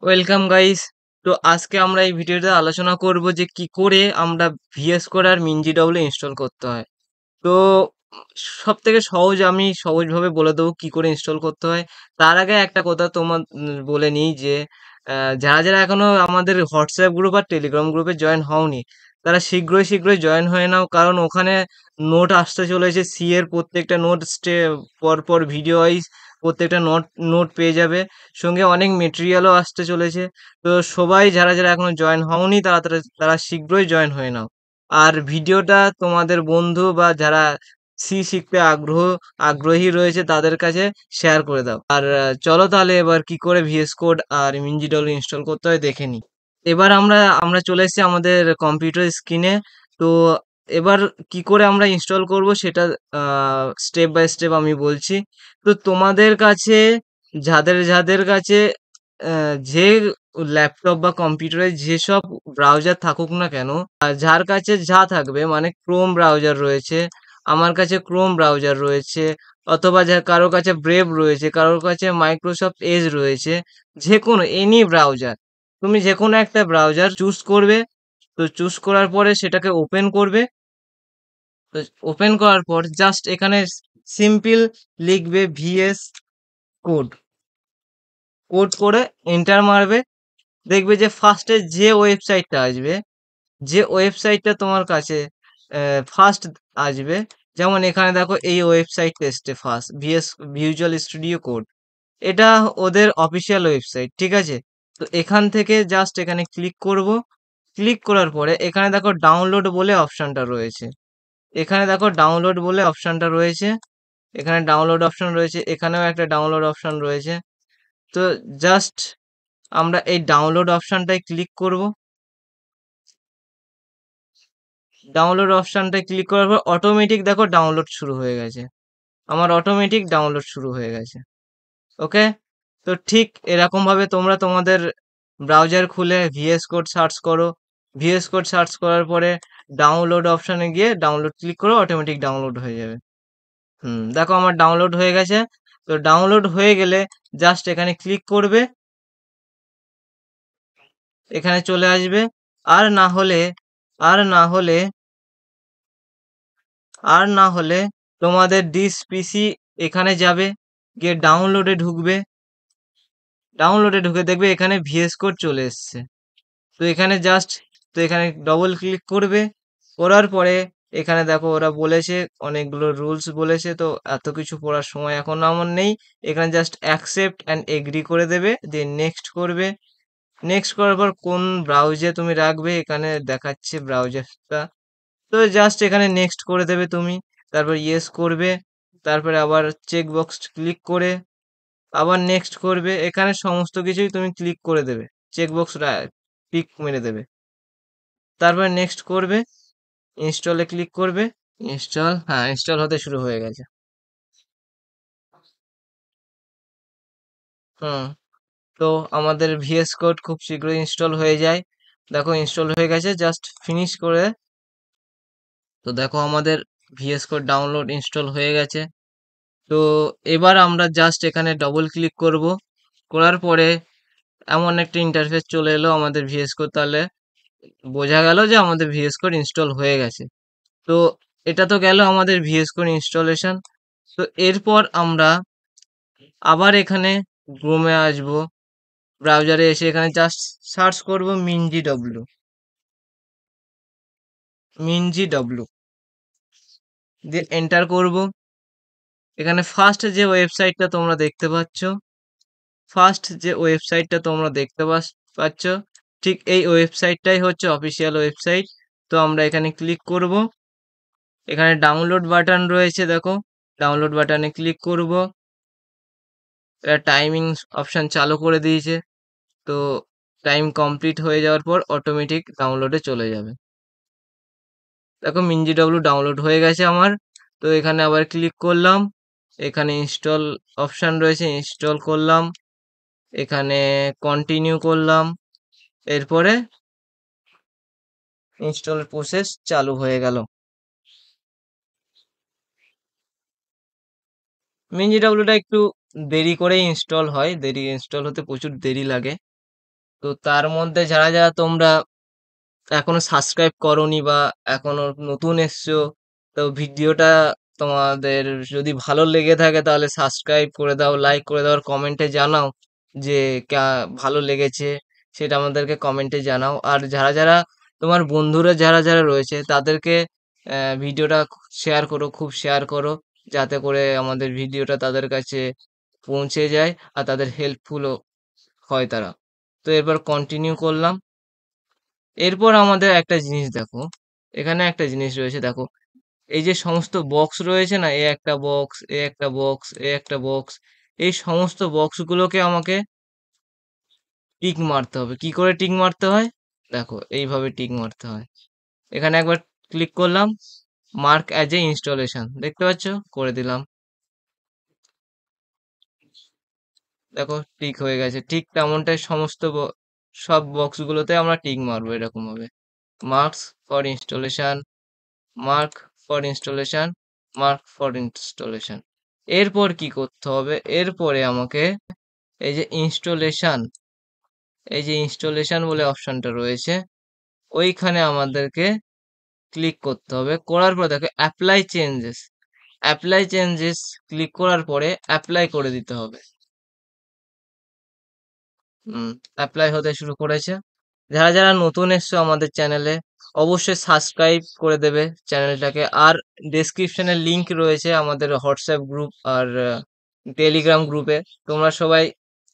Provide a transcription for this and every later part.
Welcome guys. তো আজকে আমরা এই ভিডিওতে আলোচনা করব যে কি করে আমরা ভিএস কোড আর মিনজিডব্লিউ ইনস্টল করতে হয়। তো সব থেকে সহজ, আমি সহজভাবে বলে দেবো কি করে ইনস্টল করতে হয়। তার আগে একটা কথা তোমার বলে নিই যে যারা যারা এখনো আমাদের হোয়াটসঅ্যাপ গ্রুপ আর টেলিগ্রাম গ্রুপে জয়েন হওনি, তারা শীঘ্রই শীঘ্রই জয়েন হয়ে নাও, কারণ ওখানে নোট আসতে চলেছে। সি এর প্রত্যেকটা নোট পর পর ভিডিও ওয়াইজ প্রত্যেকটা নোট নোট পেয়ে যাবে, সঙ্গে অনেক মেটেরিয়ালও আসতে চলেছে। তো সবাই যারা যারা এখনো জয়েন হওনি, তারা তারা তারা শীঘ্রই জয়েন হয়ে নাও। আর ভিডিওটা তোমাদের বন্ধু বা যারা সি শিখতে আগ্রহী রয়েছে তাদের কাছে শেয়ার করে দাও। আর চলো তাহলে এবার কি করে ভিএস কোড আর মিনজিডব্লিউ ইনস্টল করতে হয় দেখে নিই। এবার আমরা আমরা চলে এসেছি আমাদের কম্পিউটার স্ক্রিনে। তো এবার কি করে আমরা ইনস্টল করব সেটা স্টেপ বাই স্টেপ আমি বলছি। তো তোমাদের কাছে, যাদের যাদের কাছে যে ল্যাপটপ বা কম্পিউটারে যেসব ব্রাউজার থাকুক না কেন, যার কাছে যা থাকবে, মানে ক্রোম ব্রাউজার রয়েছে, আমার কাছে ক্রোম ব্রাউজার রয়েছে, অথবা কারোর কাছে ব্রেভ রয়েছে, কারোর কাছে মাইক্রোসফট এজ রয়েছে, যে কোনো এনি ব্রাউজার, তুমি যে কোনো একটা ব্রাউজার চুজ করবে। তো চুজ করার পরে সেটাকে ওপেন করবে। তো ওপেন করার পর জাস্ট এখানে সিম্পল লিখবে ভিএস কোড, কোড করে এন্টার মারবে। দেখবে যে ফার্স্টে যে ওয়েবসাইটটা আসবে, যে ওয়েবসাইটটা তোমার কাছে ফার্স্ট আসবে, যেমন এখানে দেখো এই ওয়েবসাইটটা এসছে ফার্স্ট, ভিজুয়াল স্টুডিও কোড। এটা ওদের অফিসিয়াল ওয়েবসাইট, ঠিক আছে? তো এখান থেকে জাস্ট এখানে ক্লিক করব। ক্লিক করার পরে এখানে দেখো ডাউনলোড বলে অপশনটা রয়েছে। এখানে দেখো ডাউনলোড বলে অপশনটা রয়েছে। এখানে ডাউনলোড অপশন রয়েছে, এখানেও একটা ডাউনলোড অপশন রয়েছে। তো জাস্ট আমরা এই ডাউনলোড অপশনটায় ক্লিক করব। ডাউনলোড অপশনটায় ক্লিক করার পর অটোমেটিক দেখো ডাউনলোড শুরু হয়ে গেছে। আমার অটোমেটিক ডাউনলোড শুরু হয়ে গেছে। ওকে। তো ঠিক এরকম ভাবে তোমরা তোমাদের ব্রাউজার খুলে ভিএস কোড সার্চ করো। ভিএস কোড সার্চ করার পরে ডাউনলোড অপশনে গিয়ে ডাউনলোড ক্লিক করো, অটোমেটিক ডাউনলোড হয়ে যাবে। দেখো আমার ডাউনলোড হয়ে গেছে। তো ডাউনলোড হয়ে গেলে জাস্ট এখানে ক্লিক করবে, এখানে চলে আসবে। আর না হলে আর না হলে আর না হলে তোমাদের ডিস পিসি এখানে যাবে, গিয়ে ডাউনলোডে ঢুকবে। ডাউনলোডে ঢুকে দেখবে এখানে ভিএস কোড চলে এসছে। তো এখানে জাস্ট, তো এখানে ডবল ক্লিক করবে। করার পরে এখানে দেখো ওরা বলেছে, অনেকগুলো রুলস বলেছে, তো এত কিছু পড়ার সময় এখন আমার নেই। এখানে জাস্ট অ্যাকসেপ্ট অ্যান্ড এগ্রি করে দেবে, দিয়ে নেক্সট করবে। নেক্সট করার পর কোন ব্রাউজে তুমি রাখবে এখানে দেখাচ্ছে ব্রাউজারটা। তো জাস্ট এখানে নেক্সট করে দেবে তুমি। তারপর ইয়েস করবে। তারপরে আবার চেক বক্স ক্লিক করে আবার নেক্সট করবে। এখানে সমস্ত কিছুই তুমি ক্লিক করে দেবে, চেক বক্স টিক মেরে দেবে। তারপরে নেক্সট করবে, ইনস্টলে ক্লিক করবে। ইনস্টল, হ্যাঁ, ইনস্টল হতে শুরু হয়ে গেছে। হুম তো আমাদের ভিএস কোড খুব শীঘ্রই ইনস্টল হয়ে যায়। দেখো ইনস্টল হয়ে গেছে, জাস্ট ফিনিশ করে। তো দেখো আমাদের ভিএস কোড ডাউনলোড ইনস্টল হয়ে গেছে। তো এবার আমরা জাস্ট এখানে ডবল ক্লিক করব। করার পরে এমন একটা ইন্টারফেস চলে এলো আমাদের ভিএস কোড, তাহলে বোঝা গেল যে আমাদের ভিএস কোড ইনস্টল হয়ে গেছে। তো এটা তো গেল আমাদের ভিএস কোড ইনস্টলেশন। তো এরপর আমরা আবার এখানে ক্রোমে আসবো। ব্রাউজারে এসে এখানে জাস্ট সার্চ করব মিনজি ডব্লু দিয়ে এন্টার করব। এখানে ফার্স্ট যে ওয়েবসাইটটা তোমরা দেখতে পাচ্ছ, ফার্স্ট যে ওয়েবসাইটটা তোমরা দেখতে পাচ্ছ, ঠিক এই ওয়েবসাইটটাই হচ্ছে অফিসিয়াল ওয়েবসাইট। তো আমরা এখানে ক্লিক করব। এখানে ডাউনলোড বাটন রয়েছে, দেখো ডাউনলোড বাটনে ক্লিক করব। এটা টাইমিং অপশন চালু করে দিয়েছে। তো টাইম কমপ্লিট হয়ে যাওয়ার পর অটোমেটিক ডাউনলোডে চলে যাবে। দেখো মিনজি ডাউনলোড হয়ে গেছে আমার। তো এখানে আবার ক্লিক করলাম। এখানে ইনস্টল অপশন রয়েছে, ইনস্টল করলাম। এখানে কন্টিনিউ করলাম। এরপরে ইনস্টল প্রসেস চালু হয়ে গেল। মিনজি ডাব্লুটা একটু দেরি করে ইনস্টল হয়, দেরি ইনস্টল হতে প্রচুর দেরি লাগে। তো তার মধ্যে যারা যারা তোমরা এখনো সাবস্ক্রাইব করোনি বা এখনো নতুন এসছো, তো ভিডিওটা তোমাদের যদি ভালো লেগে থাকে তাহলে সাবস্ক্রাইব করে দাও, লাইক করে দাও, আর কমেন্টে জানাও যে ভালো লেগেছে, সেটা আমাদেরকে কমেন্টে জানাও। আর যারা যারা তোমার বন্ধুরা যারা যারা রয়েছে তাদেরকে ভিডিওটা শেয়ার করো, খুব শেয়ার করো, যাতে করে আমাদের ভিডিওটা তাদের কাছে পৌঁছে যায় আর তাদের হেল্পফুলও হয় তারা। তো এরপর কন্টিনিউ করলাম। এরপর আমাদের একটা জিনিস দেখো, এখানে একটা জিনিস রয়েছে দেখো, এই যে সমস্ত বক্স রয়েছে না, এ একটা বক্স, এ একটা বক্স, এ একটা বক্স, এই সমস্ত বক্সগুলোকে আমাকে টিক মারতে হবে। কি করে টিক মারতে হয়? দেখো এইভাবে টিক মারতে হয়। এখানে একবার ক্লিক করলাম, মার্ক অ্যাজ এ ইনস্টলেশন, দেখতে পাচ্ছ, করে দিলাম। দেখো টিক হয়ে গেছে। ঠিক তেমনটাই সমস্ত সব বক্সগুলোতে আমরা টিক মারবো এরকম ভাবে। Marks for installation, mark for installation, mark for installation. এরপর কি করতে হবে? এরপরে আমাকে এই যে ইনস্টলেশন, এই যে ইনস্টলেশন বলে অপশনটা রয়েছে, ওইখানে আমাদেরকে ক্লিক করতে হবে। করার পর দেখো apply changes, apply changes click করার পরে অ্যাপ্লাই করে দিতে হবে। অ্যাপ্লাই হতে শুরু করেছে। যারা যারা নতুন এসছো আমাদের চ্যানেলে, অবশ্যই সাবস্ক্রাইব করে দেবে চ্যানেলটাকে। আর ডেসক্রিপশনে লিংক রয়েছে আমাদের হোয়াটসঅ্যাপ গ্রুপ আর টেলিগ্রাম গ্রুপে, তোমরা সবাই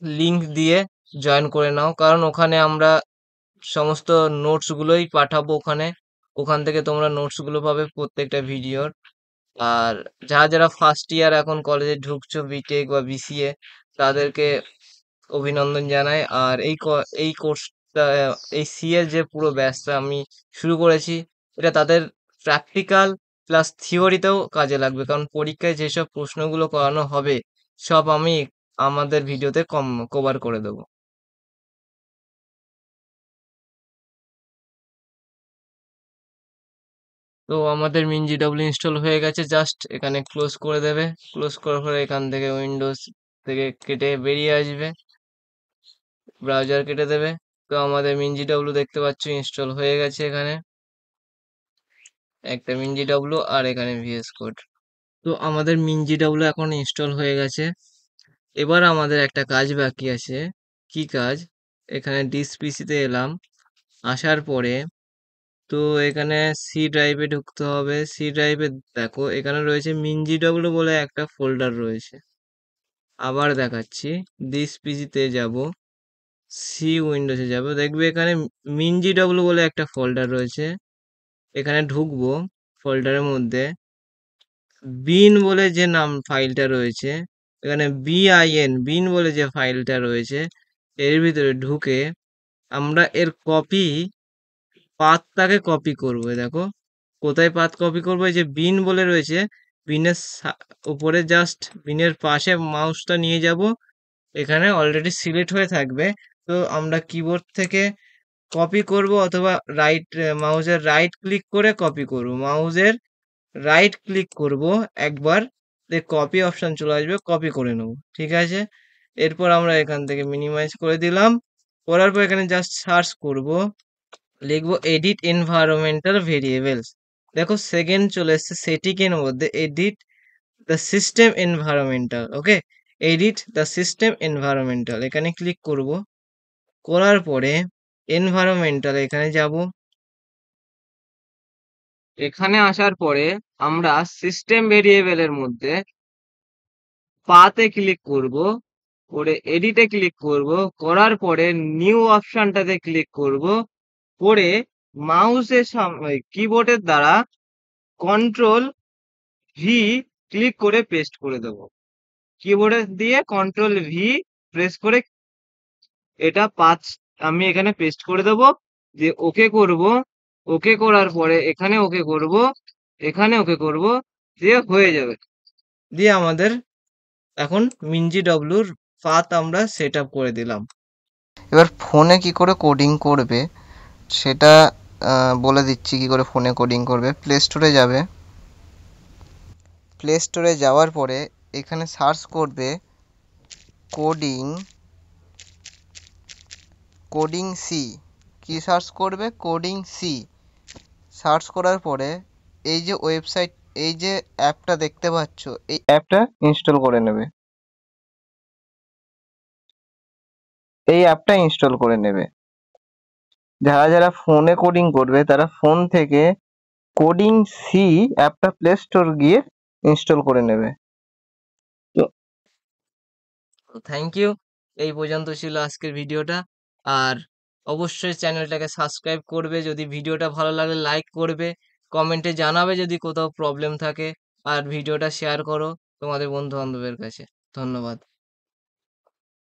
লিংক দিয়ে জয়েন করে নাও, কারণ ওখানে আমরা সমস্ত নোটসগুলোই পাঠাবো ওখানে। ওখান থেকে তোমরা নোটসগুলো পাবে প্রত্যেকটা ভিডিওর। আর যারা যারা ফার্স্ট ইয়ার এখন কলেজে ঢুকছো, বিটেক বা বিসিএ, তাদেরকে অভিনন্দন জানাই। আর এই কোর্সটা, এই সি এর যে পুরো ব্যাচটা আমি শুরু করেছি, এটা তাদের প্র্যাকটিক্যাল প্লাস থিওরিতেও কাজে লাগবে, কারণ পরীক্ষায় যেসব প্রশ্নগুলো করানো হবে সব আমি আমাদের ভিডিওতে কভার করে দেবো। তো আমাদের মিনজিডব্লিউ ইনস্টল হয়ে গেছে, জাস্ট এখানে ক্লোজ করে দেবে। ক্লোজ করার পরে এখান থেকে উইন্ডোজ থেকে কেটে বেরিয়ে আসবে, ব্রাউজার কেটে দেবে। তো আমাদের মিনজিডব্লিউ দেখতে পাচ্ছ ইনস্টল হয়ে গেছে। এখানে একটা মিনজিডব্লিউ আর এখানে ভিএস কোড। তো আমাদের মিনজিডব্লিউ এখন ইনস্টল হয়ে গেছে। এবার আমাদের একটা কাজ বাকি আছে। কি কাজ? এখানে ডিস পিসিতে এলাম, আসার পরে তো এখানে সি ড্রাইভে ঢুকতে হবে। সি ড্রাইভে দেখো এখানে রয়েছে মিনজিডব্লিউ বলে একটা ফোল্ডার রয়েছে। আবার দেখাচ্ছি, দিস পিসিতে যাব, সি উইন্ডোজে যাব, দেখবে এখানে মিনজিডব্লিউ বলে একটা ফোল্ডার রয়েছে। এখানে ঢুকবো, ফোল্ডারের মধ্যে বিন বলে যে নাম ফাইলটা রয়েছে, এখানে বিআইএন, বিন বলে যে ফাইলটা রয়েছে, এর ভিতরে ঢুকে আমরা এর কপি, পাথটাকে কপি করব। দেখো কোথায় পাথ কপি করবো, এই যে বিন বলে রয়েছে, বিনের উপরে জাস্ট বিনের পাশে মাউসটা নিয়ে যাব, এখানে অলরেডি সিলেক্ট হয়ে থাকবে। তো আমরা কিবোর্ড থেকে কপি করব, অথবা মাউসের রাইট ক্লিক করে কপি করব। মাউসের রাইট ক্লিক করব একবার, কপি অপশন চলে আসবে, কপি করে নেব। ঠিক আছে, এরপর আমরা এখান থেকে মিনিমাইজ করে দিলাম। করার পর এখানে জাস্ট সার্চ করব, লিখবো এডিট এনভায়রনমেন্টাল ভেরিয়েবলস। দেখো সেকেন্ড চলে এসছে সেটিং এর মধ্যে, edit the system environmental. Okay, edit the system environmental, এখানে ক্লিক করব। করার পরে এনভায়রনমেন্টাল এখানে যাব। এখানে আসার পরে আমরা সিস্টেম ভেরিয়েবলের মধ্যে পাতে ক্লিক করব, করে এডিটে ক্লিক করব, করার পরে নিউ অপশনটাতে ক্লিক করব, করে মাউসের কিবোর্ডের দ্বারা কন্ট্রোল ভি ক্লিক করে পেস্ট করে দেব। কিবোর্ডে দিয়ে কন্ট্রোল ভি প্রেস করে এটা আমি এখানে পেস্ট করে দেব, যে ওকে করব। ওকে করার পরে এখানে ওকে করব, এখানে ওকে করব, দিয়ে হয়ে যাবে। দিয়ে আমাদের এখন মিনজিডব্লিউর পাথ আমরা সেট আপ করে দিলাম। এবার ফোনে কি করে কোডিং করবে সেটা বলে দিচ্ছি কি করে ফোনে কোডিং করবে। প্লে স্টোরে যাবে, প্লে স্টোরে যাওয়ার পরে এখানে সার্চ করবে কোডিং কোডিং সি, কি সার্চ করবে? কোডিং সি সার্চ করার পরে এই যে ওয়েবসাইট, এই যে অ্যাপটা দেখতে পাচ্ছ, এই অ্যাপটা ইনস্টল করে নেবে। এই অ্যাপটা ইনস্টল করে নেবে। যারা যারা ফোনে কোডিং করবে তারা ফোন থেকে কোডিং সি অ্যাপটা প্লে স্টোর গিয়ে ইনস্টল করে নেবে। তো থ্যাংক ইউ। এই পর্যন্ত ছিল আজকের ভিডিওটা। আর অবশ্যই চ্যানেলটাকে সাবস্ক্রাইব করবে, যদি ভিডিওটা ভালো লাগলে লাইক করবে, কমেন্টে জানাবে যদি কোথাও প্রবলেম থাকে, আর ভিডিওটা শেয়ার করো তোমাদের বন্ধু বান্ধবের কাছে। ধন্যবাদ।